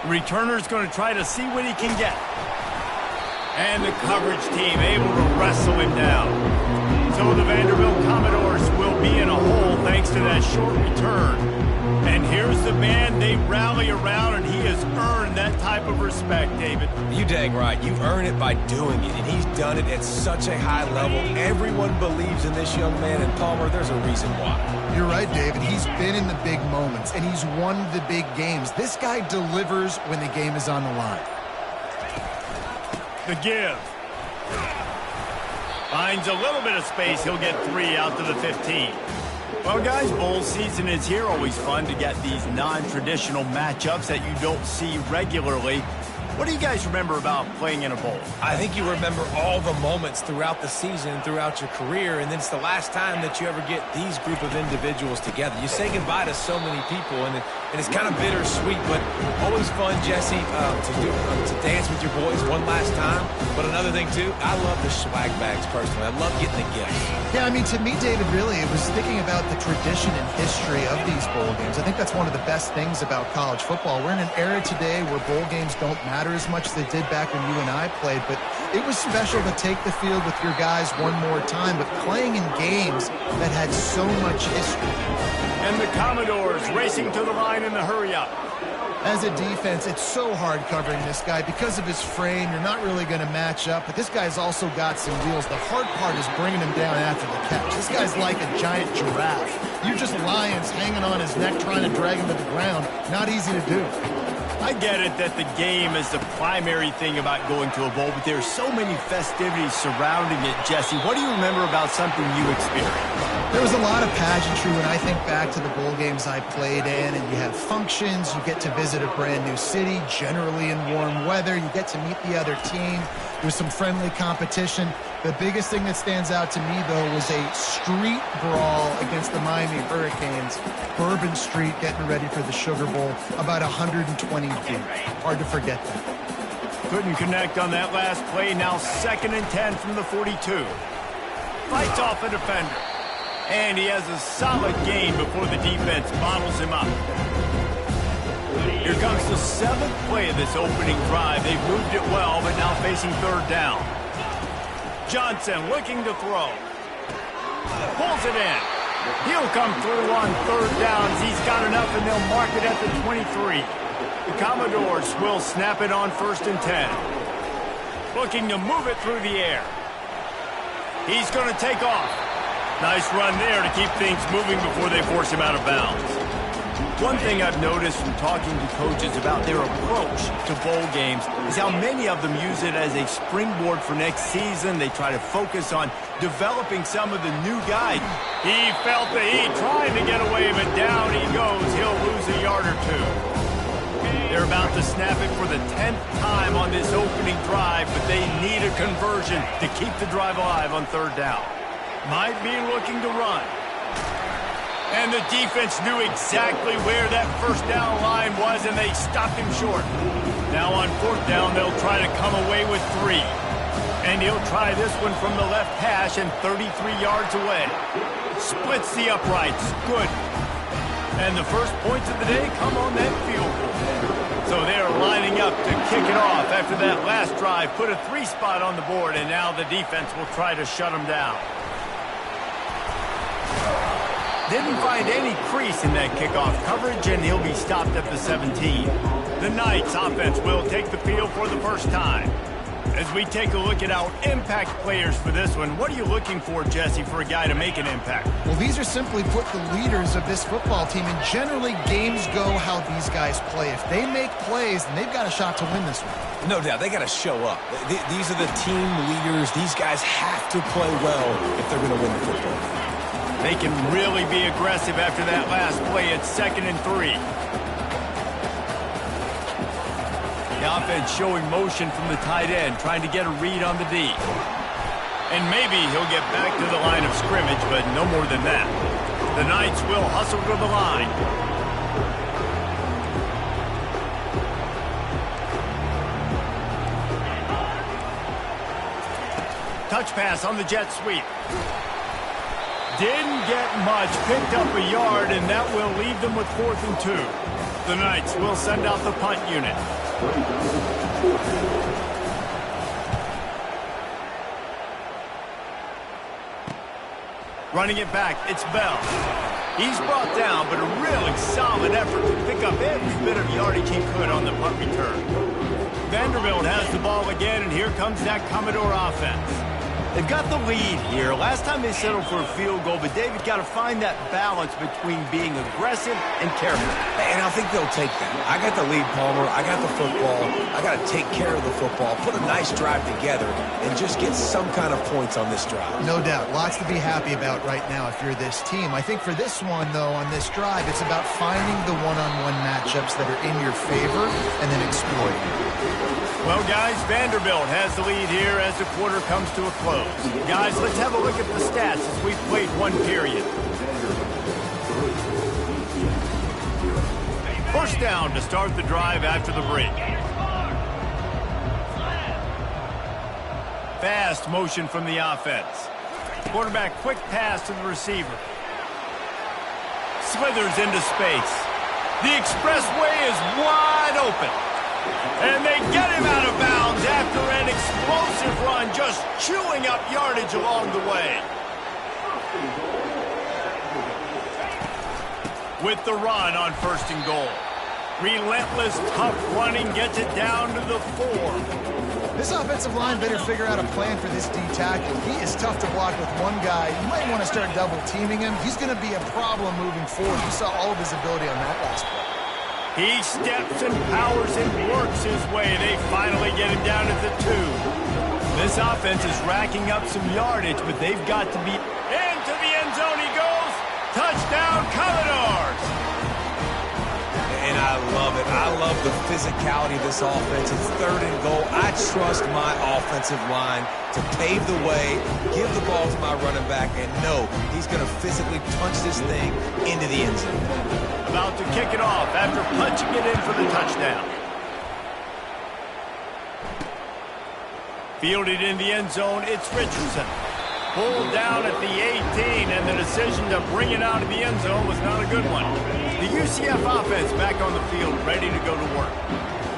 The returner's going to try to see what he can get. And the coverage team able to wrestle him down. So the Vanderbilt Commodores will be in a hole thanks to that short return. And here's the man they rally around, and he has earned that type of respect, David. You dang right. You earn it by doing it, and he's done it at such a high level. Everyone believes in this young man, and Palmer, there's a reason why. You're right, David. He's been in the big moments, and he's won the big games. This guy delivers when the game is on the line. The give. Finds a little bit of space. He'll get 3 out to the 15. Well, guys, bowl season is here. Always fun to get these non-traditional matchups that you don't see regularly. What do you guys remember about playing in a bowl? I think you remember all the moments throughout the season, throughout your career, and then it's the last time that you ever get these group of individuals together. You say goodbye to so many people, and it's kind of bittersweet, but always fun, Jesse, to dance with your boys one last time. But another thing, too, I love the swag bags, personally. I love getting the gifts. Yeah, I mean, to me, David, really, it was thinking about the tradition and history of these bowl games. I think that's one of the best things about college football. We're in an era today where bowl games don't matter as much as they did back when you and I played, but it was special to take the field with your guys one more time, but playing in games that had so much history. And the Commodores racing to the line in the hurry-up. As a defense, it's so hard covering this guy. Because of his frame, you're not really going to match up, but this guy's also got some wheels. The hard part is bringing him down after the catch. This guy's like a giant giraffe. You're just lions hanging on his neck trying to drag him to the ground. Not easy to do. I get it that the game is the primary thing about going to a bowl, but there's so many festivities surrounding it, Jesse. What do you remember about something you experienced? There was a lot of pageantry when I think back to the bowl games I played in, and you have functions, you get to visit a brand new city, generally in warm weather, you get to meet the other team, there's some friendly competition. The biggest thing that stands out to me, though, was a street brawl against the Miami Hurricanes. Bourbon Street getting ready for the Sugar Bowl, about 120 feet. Hard to forget that. Couldn't connect on that last play. Now 2nd and 10 from the 42. Fights off a defender. And he has a solid gain before the defense bottles him up. Here comes the 7th play of this opening drive. They've moved it well, but now facing 3rd down. Johnson looking to throw. Pulls it in. He'll come through on 3rd downs. He's got enough, and they'll mark it at the 23. The Commodores will snap it on 1st and 10. Looking to move it through the air. He's going to take off. Nice run there to keep things moving before they force him out of bounds. One thing I've noticed from talking to coaches about their approach to bowl games is how many of them use it as a springboard for next season. They try to focus on developing some of the new guys. He felt the heat trying to get away, but down he goes. He'll lose a yard or 2. They're about to snap it for the 10th time on this opening drive, but they need a conversion to keep the drive alive on 3rd down. Might be looking to run. And the defense knew exactly where that 1st down line was, and they stopped him short. Now on 4th down, they'll try to come away with 3. And he'll try this one from the left hash and 33 yards away. Splits the uprights. Good. And the first points of the day come on that field goal. So they're lining up to kick it off after that last drive. Put a 3 spot on the board, and now the defense will try to shut them down. Didn't find any crease in that kickoff coverage, and he'll be stopped at the 17. The Knights offense will take the field for the first time. As we take a look at our impact players for this one, what are you looking for, Jesse, for a guy to make an impact? Well, these are simply put the leaders of this football team, and generally games go how these guys play. If they make plays, then they've got a shot to win this one. No doubt. They got to show up. These are the team leaders. These guys have to play well if they're going to win the football. They can really be aggressive after that last play at 2nd and 3. The offense showing motion from the tight end, trying to get a read on the D. And maybe he'll get back to the line of scrimmage, but no more than that. The Knights will hustle to the line. Touch pass on the jet sweep. Didn't get much, picked up a yard, and that will leave them with 4th and 2. The Knights will send out the punt unit. Running it back, it's Bell. He's brought down, but a really solid effort to pick up every bit of yardage he could on the punt return. Vanderbilt has the ball again, and here comes that Commodore offense. They've got the lead here. Last time they settled for a field goal, but David got to find that balance between being aggressive and careful. And I think they'll take that. I got the lead, Palmer. I got the football. I got to take care of the football, put a nice drive together, and just get some kind of points on this drive. No doubt. Lots to be happy about right now if you're this team. I think for this one, though, on this drive, it's about finding the one-on-one matchups that are in your favor and then exploiting them. Well, guys, Vanderbilt has the lead here as the quarter comes to a close. Guys, let's have a look at the stats as we've played one period. First down to start the drive after the break. Fast motion from the offense. Quarterback quick pass to the receiver. Slithers into space. The expressway is wide open. And they get him out of bounds after an explosive run, just chewing up yardage along the way. With the run on 1st and goal. Relentless, tough running gets it down to the 4. This offensive line better figure out a plan for this D tackle. He is tough to block with one guy. You might want to start double teaming him. He's going to be a problem moving forward. You saw all of his ability on that last play. He steps and powers and works his way. They finally get him down at the 2. This offense is racking up some yardage, but they've got to be into the end zone. He goes. Touchdown, Commodores. And I love it. I love the physicality of this offense. It's 3rd and goal. I trust my offensive line to pave the way, give the ball to my running back, and know he's going to physically punch this thing into the end zone. About to kick it off after punching it in for the touchdown. Fielded in the end zone, it's Richardson. Pulled down at the 18, and the decision to bring it out of the end zone was not a good one. The UCF offense back on the field, ready to go to work.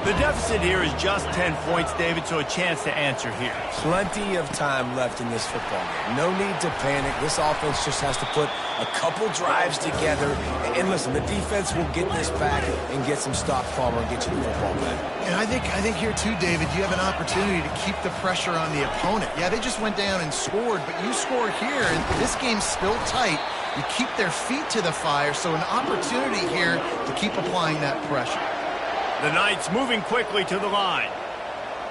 The deficit here is just 10 points, David, so a chance to answer here. Plenty of time left in this football game. No need to panic. This offense just has to put a couple drives together. And listen, the defense will get this back and get some stop, Palmer, and get you the football back. And I think here too, David, you have an opportunity to keep the pressure on the opponent. Yeah, they just went down and scored, but you score here, and this game's still tight. You keep their feet to the fire, so an opportunity here to keep applying that pressure. The Knights moving quickly to the line.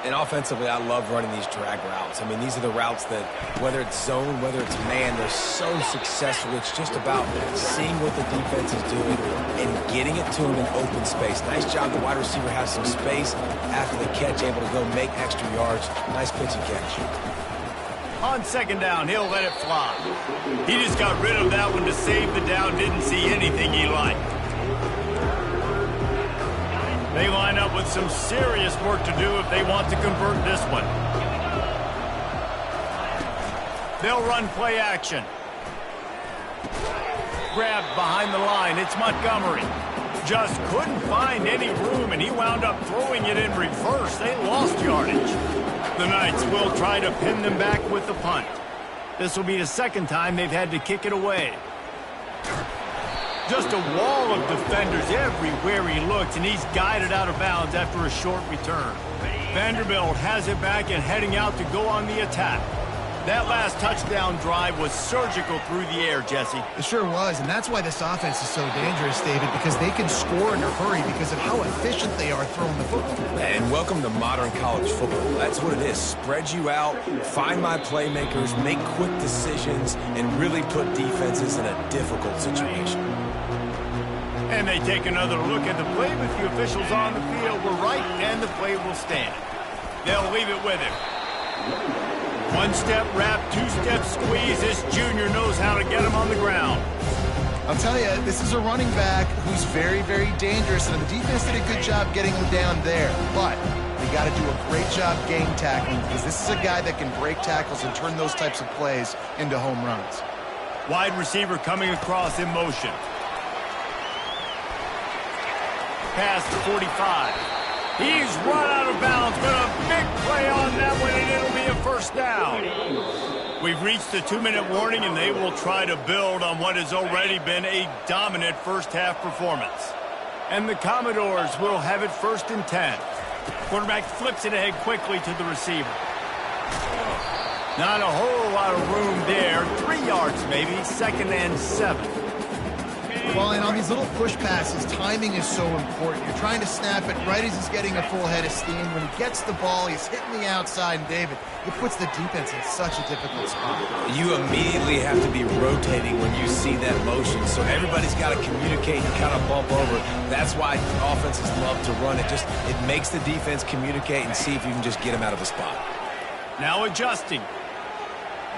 And offensively, I love running these drag routes. I mean, these are the routes that, whether it's zone, whether it's man, they're so successful. It's just about seeing what the defense is doing and getting it to them in open space. Nice job. The wide receiver has some space after the catch, able to go make extra yards. Nice pitch and catch. On 2nd down, he'll let it fly. He just got rid of that one to save the down. Didn't see anything he liked. They line up with some serious work to do if they want to convert this one. They'll run play action. Grabbed behind the line. It's Montgomery. Just couldn't find any room, and he wound up throwing it in reverse. They lost yardage. The Knights will try to pin them back with the punt. This will be the 2nd time they've had to kick it away. Just a wall of defenders everywhere he looks, and he's guided out of bounds after a short return. Vanderbilt has it back and heading out to go on the attack. That last touchdown drive was surgical through the air, Jesse. It sure was, and that's why this offense is so dangerous, David, because they can score in a hurry because of how efficient they are throwing the football. And welcome to modern college football. That's what it is. Spread you out, find my playmakers, make quick decisions, and really put defenses in a difficult situation. And they take another look at the play, but the officials on the field were right, and the play will stand. They'll leave it with him. One-step wrap, two-step squeeze. This junior knows how to get him on the ground. I'll tell you, this is a running back who's very, very dangerous, and the defense did a good job getting him down there. But they got to do a great job game tackling because this is a guy that can break tackles and turn those types of plays into home runs. Wide receiver coming across in motion. past the 45. He's run out of bounds, but a big play on that one, and it'll be a first down. We've reached the 2-minute warning, and they will try to build on what has already been a dominant first-half performance. And the Commodores will have it 1st and 10. Quarterback flips it ahead quickly to the receiver. Not a whole lot of room there. 3 yards maybe, 2nd and 7. Well, and on these little push passes, timing is so important. You're trying to snap it right as he's getting a full head of steam. When he gets the ball, he's hitting the outside, and David, it puts the defense in such a difficult spot. You immediately have to be rotating when you see that motion, so everybody's got to communicate and kind of bump over. That's why offenses love to run it. It makes the defense communicate and see if you can just get him out of a spot. Now adjusting.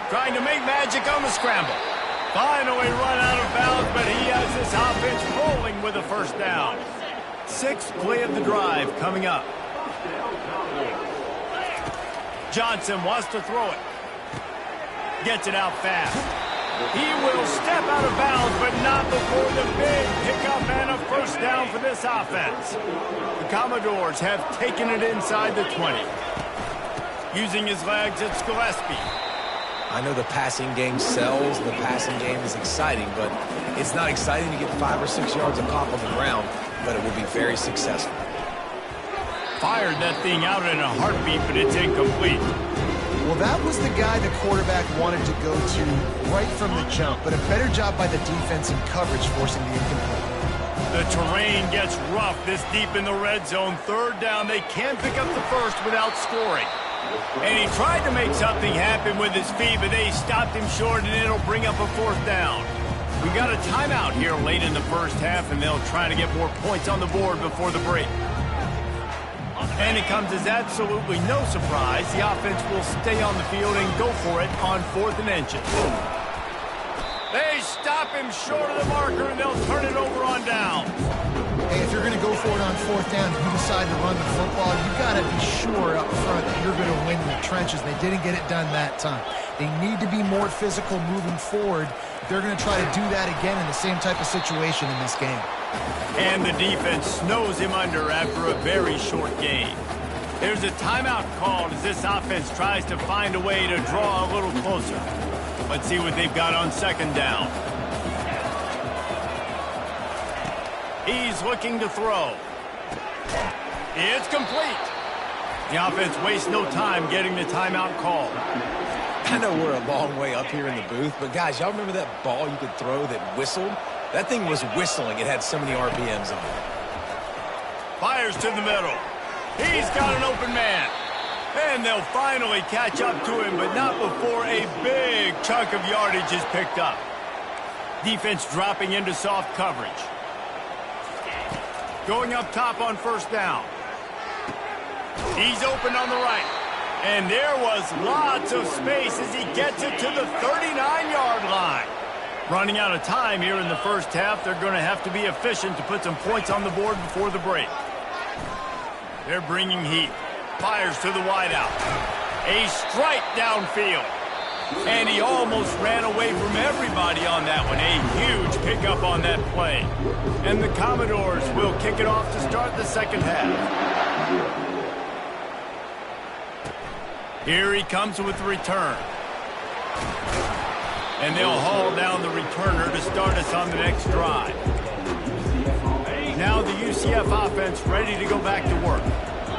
Trying to make magic on the scramble. Finally run out of bounds, but he has this offense rolling with a first down. 6th play of the drive coming up. Johnson wants to throw it. Gets it out fast. He will step out of bounds, but not before the big pickup and a first down for this offense. The Commodores have taken it inside the 20. Using his legs, it's Gillespie. I know the passing game sells, the passing game is exciting, but it's not exciting to get 5 or 6 yards of pop on the ground, but it will be very successful. Fired that thing out in a heartbeat, but it's incomplete. Well, that was the guy the quarterback wanted to go to right from the jump, but a better job by the defense in coverage forcing the incomplete. The terrain gets rough this deep in the red zone. 3rd down, they can't pick up the first without scoring. And he tried to make something happen with his feet, but they stopped him short, and it'll bring up a 4th down. We got a timeout here late in the first half, and they'll try to get more points on the board before the break. And it comes as absolutely no surprise. The offense will stay on the field and go for it on 4th and inches. They stop him short of the marker, and they'll turn it over on down. Hey, if you're going to go for it on 4th down, if you decide to run the football, you've got to be sure up front that you're going to win in the trenches. They didn't get it done that time. They need to be more physical moving forward. They're going to try to do that again in the same type of situation in this game. And the defense snows him under after a very short game. There's a timeout called as this offense tries to find a way to draw a little closer. Let's see what they've got on 2nd down. He's looking to throw. It's complete. The offense wastes no time getting the timeout call. I know we're a long way up here in the booth, but guys, y'all remember that ball you could throw that whistled? That thing was whistling. It had so many RPMs on it. Fires to the middle. He's got an open man. And they'll finally catch up to him, but not before a big chunk of yardage is picked up. Defense dropping into soft coverage. Going up top on 1st down. He's open on the right. And there was lots of space as he gets it to the 39-yard line. Running out of time here in the first half. They're going to have to be efficient to put some points on the board before the break. They're bringing heat. Fires to the wideout. A strike downfield. And he almost ran away from everybody on that one. A huge pickup on that play. And the Commodores will kick it off to start the 2nd half. Here he comes with the return. And they'll haul down the returner to start us on the next drive. Now the UCF offense ready to go back to work.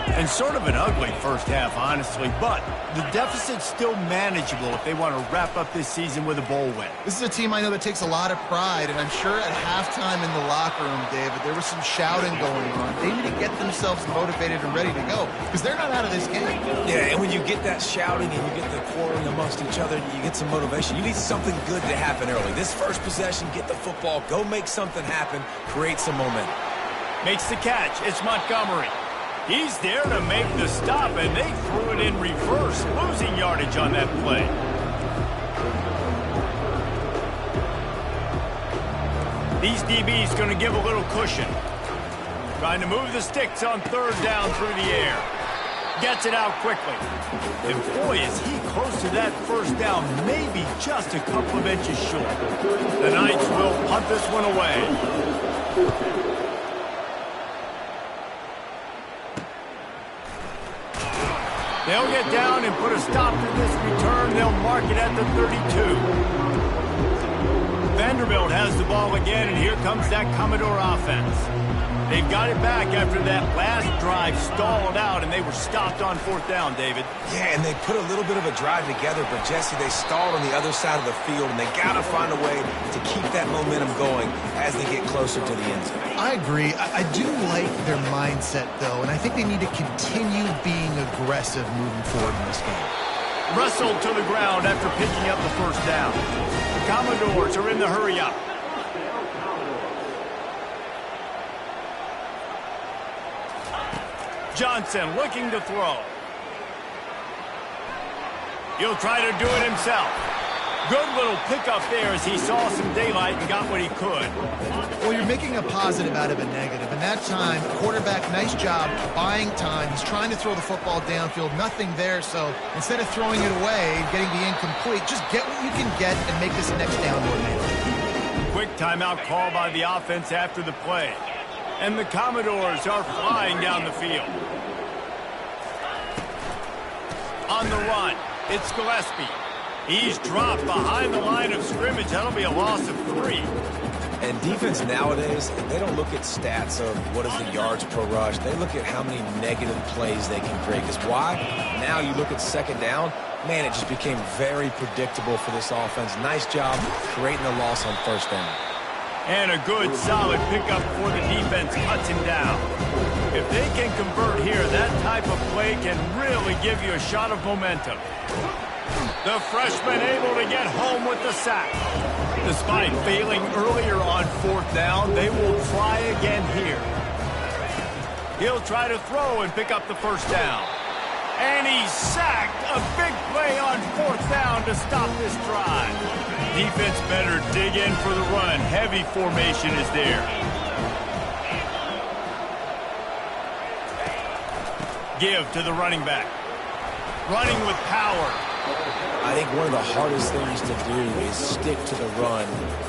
And sort of an ugly first half, honestly, but the deficit's still manageable if they want to wrap up this season with a bowl win. This is a team I know that takes a lot of pride, and I'm sure at halftime in the locker room, David, there was some shouting going on. They need to get themselves motivated and ready to go, because they're not out of this game. Yeah, and when you get that shouting and you get the quarreling amongst each other, you get some motivation. You need something good to happen early. This first possession, get the football, go make something happen, create some momentum. Makes the catch. It's Montgomery. He's there to make the stop, and they threw it in reverse, losing yardage on that play. These DBs going to give a little cushion. Trying to move the sticks on 3rd down through the air. Gets it out quickly. And boy, is he close to that first down, maybe just a couple of inches short. The Knights will punt this one away. They'll get down and put a stop to this return. They'll mark it at the 32. Vanderbilt has the ball again, and here comes that Commodore offense. They've got it back after that last drive stalled out, and they were stopped on 4th down, David. Yeah, and they put a little bit of a drive together, but, Jesse, they stalled on the other side of the field, and they got to find a way to keep that momentum going as they get closer to the end zone. I agree. I do like their mindset, though, and I think they need to continue being aggressive moving forward in this game. Wrestled to the ground after picking up the 1st down. The Commodores are in the hurry-up. Johnson looking to throw. He'll try to do it himself. Good little pickup there as he saw some daylight and got what he could. Well, you're making a positive out of a negative. And that time, quarterback, nice job buying time. He's trying to throw the football downfield. Nothing there. So instead of throwing it away, getting the incomplete, just get what you can get and make this next down more manageable. Quick timeout call by the offense after the play. And the Commodores are flying down the field. On the run, it's Gillespie. He's dropped behind the line of scrimmage. That'll be a loss of 3. And defense nowadays, they don't look at stats of what is the yards per rush. They look at how many negative plays they can create. Because why? Now you look at 2nd down, man, it just became very predictable for this offense. Nice job creating a loss on 1st down. And a good, solid pickup for the defense cuts him down. If they can convert here, that type of play can really give you a shot of momentum. The freshman able to get home with the sack. Despite failing earlier on 4th down, they will try again here. He'll try to throw and pick up the 1st down. And he's sacked. A big play on 4th down to stop this drive. Defense better dig in for the run. Heavy formation is there. Give to the running back. Running with power. I think one of the hardest things to do is stick to the run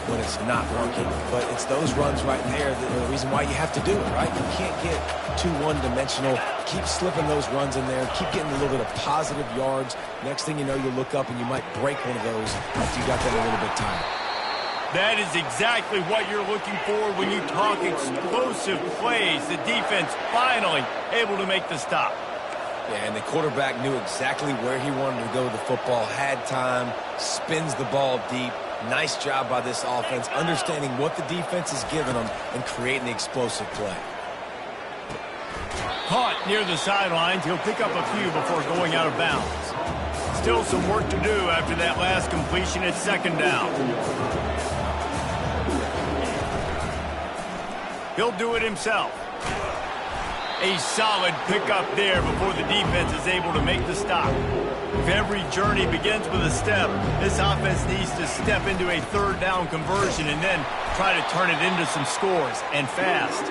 when it's not working. But it's those runs right there that are the reason why you have to do it, right? You can't get too one-dimensional. Keep slipping those runs in there. Keep getting a little bit of positive yards. Next thing you know, you look up and you might break one of those after you got them a little bit tired. That is exactly what you're looking for when you talk explosive plays. The defense finally able to make the stop. Yeah, and the quarterback knew exactly where he wanted to go with the football, had time, spins the ball deep. Nice job by this offense, understanding what the defense is giving them and creating the explosive play. Caught near the sidelines. He'll pick up a few before going out of bounds. Still some work to do after that last completion at 2nd down. He'll do it himself. A solid pickup there before the defense is able to make the stop. If every journey begins with a step, this offense needs to step into a 3rd down conversion and then try to turn it into some scores, and fast.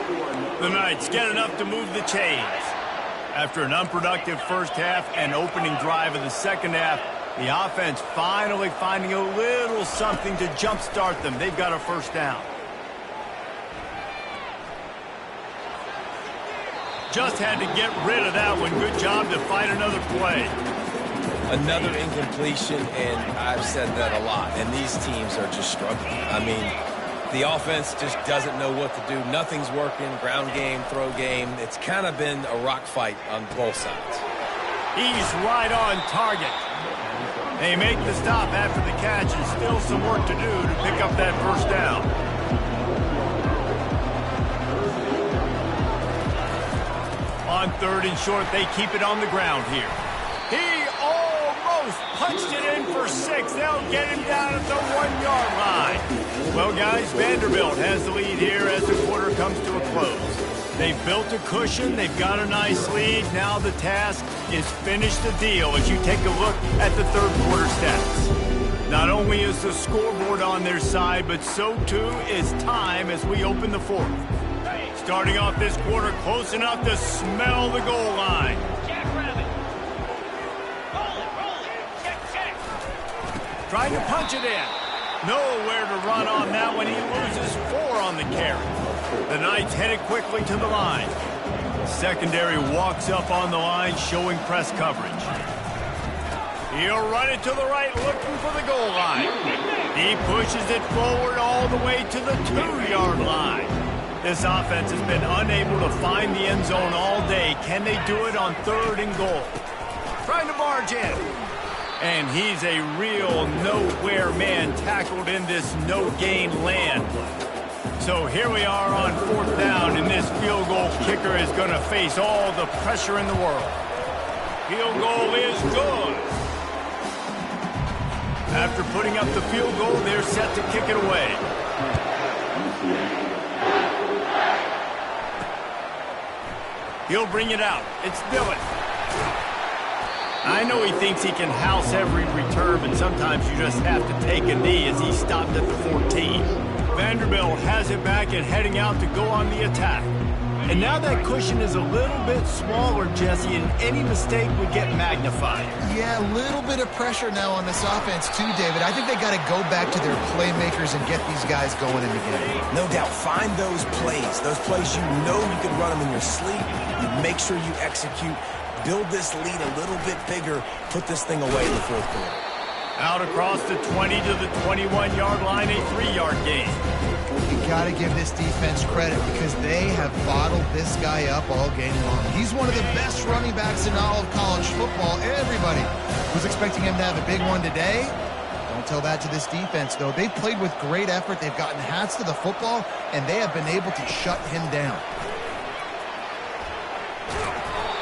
The Knights get enough to move the chains. After an unproductive 1st half and opening drive of the 2nd half, the offense finally finding a little something to jumpstart them. They've got a 1st down. Just had to get rid of that one. Good job to fight another play. Another incompletion, and I've said that a lot, and these teams are just struggling. I mean, the offense just doesn't know what to do. Nothing's working. Ground game, throw game. It's kind of been a rock fight on both sides. He's right on target. They make the stop after the catch, and still some work to do to pick up that 1st down. On 3rd and short, they keep it on the ground here. He almost punched it in for 6. They'll get him down at the 1-yard line. Well, guys, Vanderbilt has the lead here as the quarter comes to a close. They've built a cushion. They've got a nice lead. Now the task is finish the deal as you take a look at the 3rd quarter stats. Not only is the scoreboard on their side, but so too is time as we open the 4th. Starting off this quarter close enough to smell the goal line. Trying to punch it in. Nowhere to run on that one. He loses 4 on the carry. The Knights headed quickly to the line. Secondary walks up on the line, showing press coverage. He'll run it to the right, looking for the goal line. He pushes it forward all the way to the 2-yard line. This offense has been unable to find the end zone all day. Can they do it on 3rd and goal? Trying to barge in. And he's a real nowhere man, tackled in this no-gain land. So here we are on 4th down, and this field goal kicker is going to face all the pressure in the world. Field goal is good. After putting up the field goal, they're set to kick it away. He'll bring it out. It's Dillon. I know he thinks he can house every return, but sometimes you just have to take a knee as he stopped at the 14. Vanderbilt has it back and heading out to go on the attack. And now that cushion is a little bit smaller, Jesse, and any mistake would get magnified. Yeah, a little bit of pressure now on this offense too, David. I think they got to go back to their playmakers and get these guys going in the game. No doubt. Find those plays you know you can run them in your sleep. You make sure you execute. Build this lead a little bit bigger. Put this thing away in the 4th quarter. Out across the 20 to the 21-yard line, a 3-yard gain. You got to give this defense credit because they have bottled this guy up all game long. He's one of the best running backs in all of college football. Everybody was expecting him to have a big one today. Don't tell that to this defense, though. They've played with great effort. They've gotten hats to the football, and they have been able to shut him down.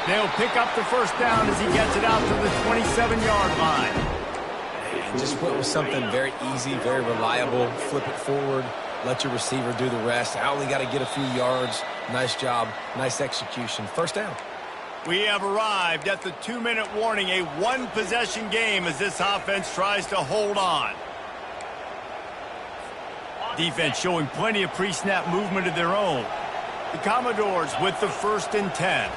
They'll pick up the 1st down as he gets it out to the 27-yard line. And just went with something very easy, very reliable. Flip it forward. Let your receiver do the rest. I only got to get a few yards. Nice job. Nice execution. 1st down. We have arrived at the 2-minute warning, a 1-possession game as this offense tries to hold on. Defense showing plenty of pre-snap movement of their own. The Commodores with the 1st and 10.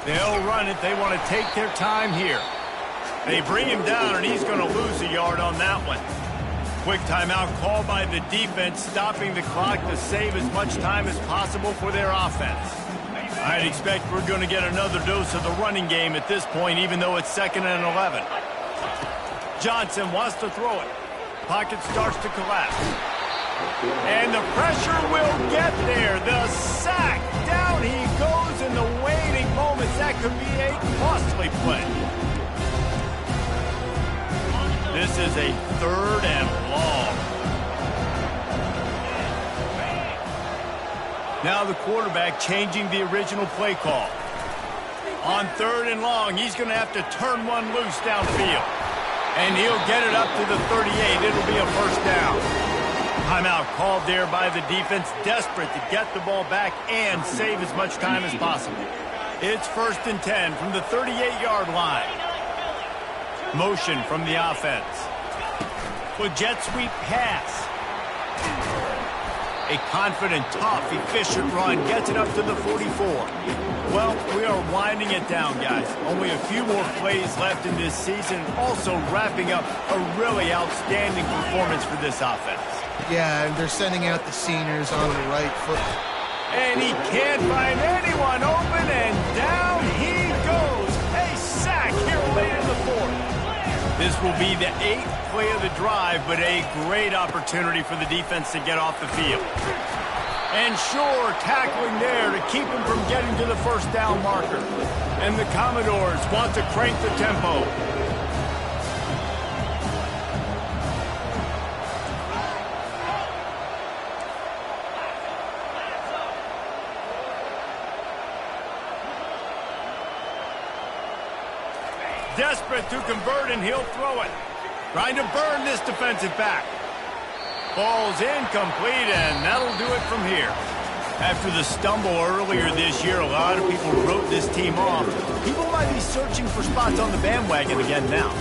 They'll run it. They want to take their time here. They bring him down, and he's going to lose a yard on that one. Quick timeout called by the defense, stopping the clock to save as much time as possible for their offense. I'd expect we're going to get another dose of the running game at this point, even though it's 2nd and 11. Johnson wants to throw it. Pocket starts to collapse. And the pressure will get there. The sack. Down he goes in the waiting moments. That could be a costly play. This is a 3rd and long. Now the quarterback changing the original play call. On 3rd and long, he's going to have to turn one loose downfield. And he'll get it up to the 38. It'll be a 1st down. Timeout called there by the defense, desperate to get the ball back and save as much time as possible. It's 1st and 10 from the 38-yard line. Motion from the offense. With jet sweep pass. A confident, tough, efficient run gets it up to the 44. Well, we are winding it down, guys. Only a few more plays left in this season. Also wrapping up a really outstanding performance for this offense. Yeah, and they're sending out the seniors on the right foot. And he can't find anyone open, and down he goes. A sack here late in the 4th. This will be the 8th play of the drive, but a great opportunity for the defense to get off the field. And sure, tackling there to keep him from getting to the 1st down marker. And the Commodores want to crank the tempo. Desperate to convert, and he'll throw it. Trying to burn this defensive back. Ball's incomplete, and that'll do it from here. After the stumble earlier this year, a lot of people wrote this team off. People might be searching for spots on the bandwagon again now.